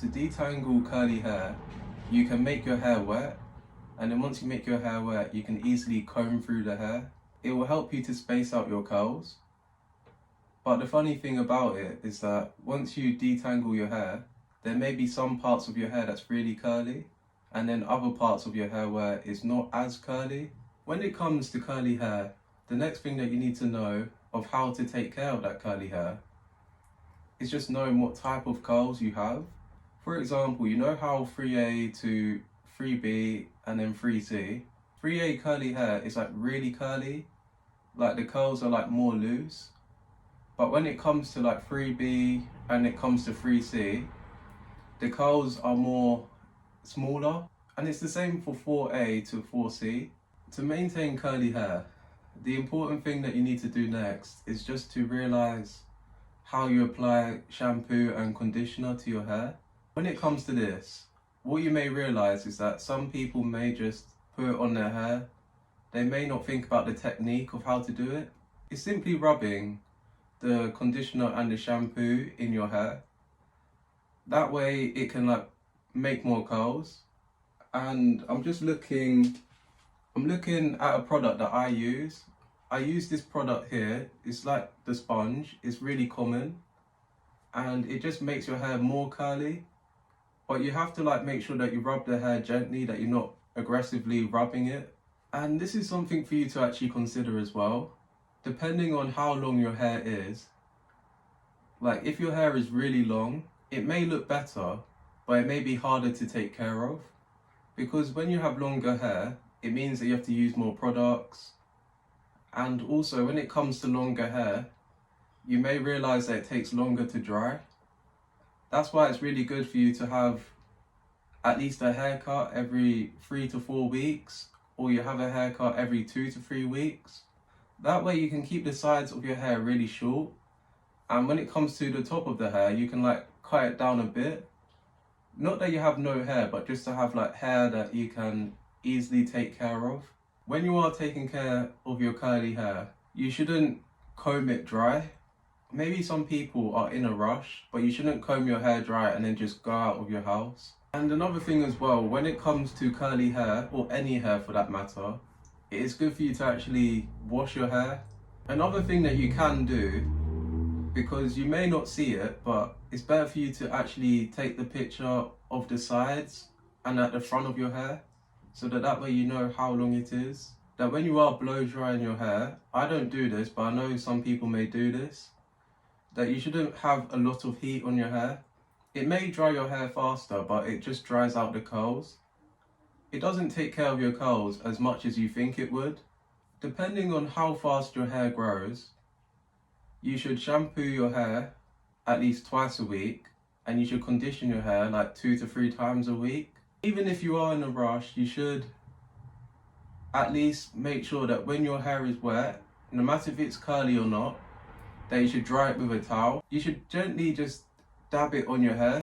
To detangle curly hair, you can make your hair wet, and then once you make your hair wet, you can easily comb through the hair. It will help you to space out your curls. But the funny thing about it is that once you detangle your hair, there may be some parts of your hair that's really curly, and then other parts of your hair where it's not as curly. When it comes to curly hair, the next thing that you need to know of how to take care of that curly hair is just knowing what type of curls you have. For example, you know how 3A to 3B and then 3C? 3A curly hair is like really curly, like the curls are like more loose. But when it comes to like 3B and it comes to 3C, the curls are more smaller. And it's the same for 4A to 4C. To maintain curly hair, the important thing that you need to do next is just to realize how you apply shampoo and conditioner to your hair. When it comes to this, what you may realize is that some people may just put it on their hair. They may not think about the technique of how to do it. It's simply rubbing the conditioner and the shampoo in your hair. That way it can like make more curls. And I'm looking at a product that I use. I use this product here. It's like the sponge. It's really common and it just makes your hair more curly. But you have to like make sure that you rub the hair gently, that you're not aggressively rubbing it. And this is something for you to actually consider as well. Depending on how long your hair is, like if your hair is really long, it may look better, but it may be harder to take care of. Because when you have longer hair, it means that you have to use more products. And also when it comes to longer hair, you may realize that it takes longer to dry. That's why it's really good for you to have at least a haircut every 3 to 4 weeks, or you have a haircut every 2 to 3 weeks. That way you can keep the sides of your hair really short. And when it comes to the top of the hair, you can like cut it down a bit. Not that you have no hair, but just to have like hair that you can easily take care of. When you are taking care of your curly hair, you shouldn't comb it dry. Maybe some people are in a rush, but you shouldn't comb your hair dry and then just go out of your house. And another thing as well, when it comes to curly hair, or any hair for that matter, it is good for you to actually wash your hair. Another thing that you can do, because you may not see it, but it's better for you to actually take the picture of the sides and at the front of your hair, so that way you know how long it is. That when you are blow drying your hair, I don't do this, but I know some people may do this, that you shouldn't have a lot of heat on your hair. It may dry your hair faster, but it just dries out the curls. It doesn't take care of your curls as much as you think it would. Depending on how fast your hair grows, you should shampoo your hair at least twice a week, and you should condition your hair like 2 to 3 times a week. Even if you are in a rush, you should at least make sure that when your hair is wet, no matter if it's curly or not, that you should dry it with a towel. You should gently just dab it on your hair